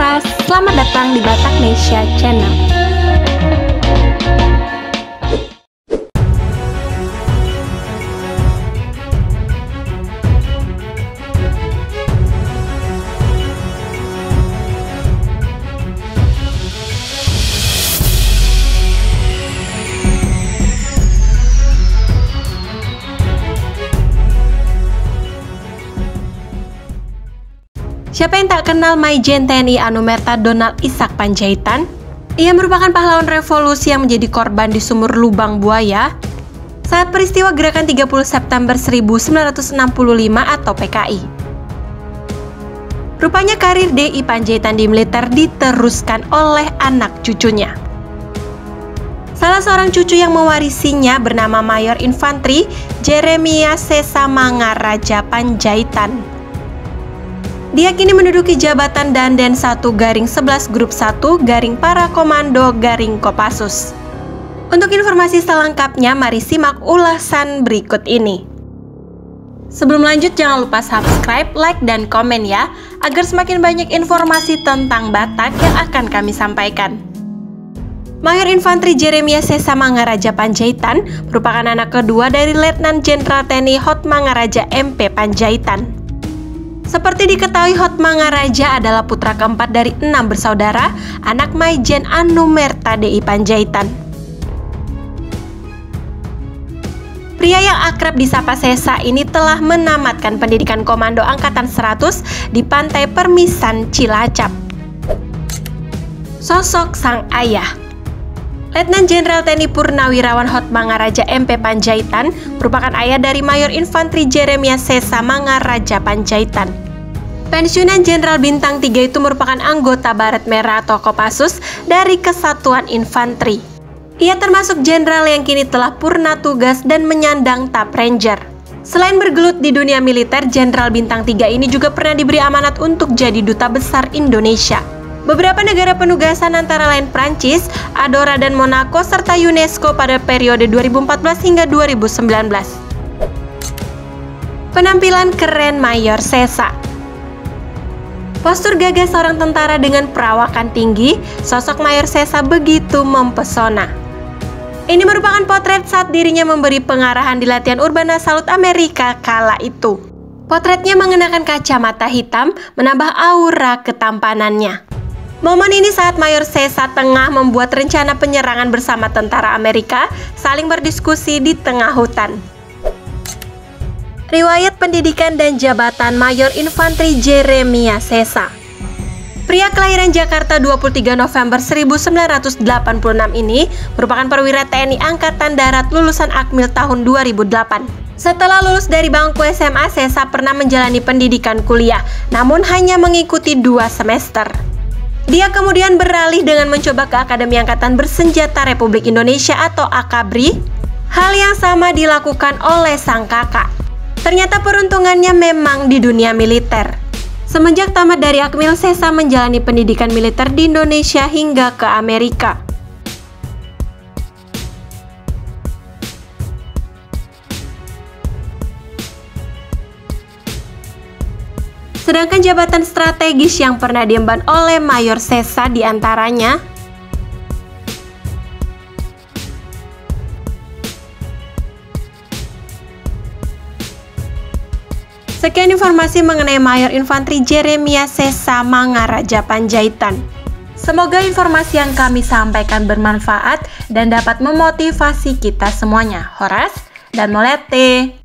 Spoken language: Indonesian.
Horas, selamat datang di Bataknesia Channel. Siapa yang tak kenal Maijen TNI Anumerta Donald Ishak Panjaitan? Ia merupakan pahlawan revolusi yang menjadi korban di sumur lubang buaya saat peristiwa Gerakan 30 September 1965 atau PKI. Rupanya karir DI Panjaitan di militer diteruskan oleh anak cucunya. Salah seorang cucu yang mewarisinya bernama Mayor Infantri Jeremias Sesa Mangaraja Panjaitan. Dia kini menduduki jabatan Danjen 1-11 Grup 1 Garing Para Komando Garing Kopassus. Untuk informasi selengkapnya, mari simak ulasan berikut ini. Sebelum lanjut, jangan lupa subscribe, like, dan komen ya, agar semakin banyak informasi tentang Batak yang akan kami sampaikan. Mayor Infantri Jeremias Sesa Mangaraja Panjaitan merupakan anak kedua dari Letnan Jenderal TNI Hot Mangaraja MP Panjaitan. Seperti diketahui, Hot Mangaraja adalah putra keempat dari 6 bersaudara, anak Maijen Anumerta DI Panjaitan. Pria yang akrab disapa Sesa ini telah menamatkan pendidikan Komando Angkatan 100 di Pantai Permisan, Cilacap. Sosok sang ayah. Letnan Jenderal TNI Purnawirawan Hot Mangaraja MP Panjaitan merupakan ayah dari Mayor Infantri Jeremias Sesa Mangaraja Panjaitan. Pensiunan Jenderal Bintang 3 itu merupakan anggota Baret Merah atau Kopassus dari Kesatuan Infantri. Ia termasuk jenderal yang kini telah purna tugas dan menyandang Tab Ranger. Selain bergelut di dunia militer, Jenderal Bintang 3 ini juga pernah diberi amanat untuk jadi Duta Besar Indonesia. Beberapa negara penugasan antara lain Prancis, Andorra dan Monaco, serta UNESCO pada periode 2014 hingga 2019. Penampilan keren Mayor Sesa. Postur gagah seorang tentara dengan perawakan tinggi, sosok Mayor Sesa begitu mempesona. Ini merupakan potret saat dirinya memberi pengarahan di latihan Urbana Salute Amerika kala itu. Potretnya mengenakan kacamata hitam, menambah aura ketampanannya. Momen ini saat Mayor Sesa tengah membuat rencana penyerangan bersama tentara Amerika, saling berdiskusi di tengah hutan. Riwayat pendidikan dan jabatan Mayor Infantri Jeremias Sesa. Pria kelahiran Jakarta 23 November 1986 ini merupakan perwira TNI Angkatan Darat lulusan Akmil tahun 2008. Setelah lulus dari bangku SMA, Sesa pernah menjalani pendidikan kuliah, namun hanya mengikuti 2 semester. Dia kemudian beralih dengan mencoba ke Akademi Angkatan Bersenjata Republik Indonesia atau AKABRI. Hal yang sama dilakukan oleh sang kakak. Ternyata peruntungannya memang di dunia militer. Semenjak tamat dari Akmil, Sesa menjalani pendidikan militer di Indonesia hingga ke Amerika. Sedangkan jabatan strategis yang pernah diemban oleh Mayor Sesa diantaranya Sekian informasi mengenai Mayor Infantri Jeremias Sesa Mangaraja Panjaitan. Semoga informasi yang kami sampaikan bermanfaat dan dapat memotivasi kita semuanya. Horas dan Molete.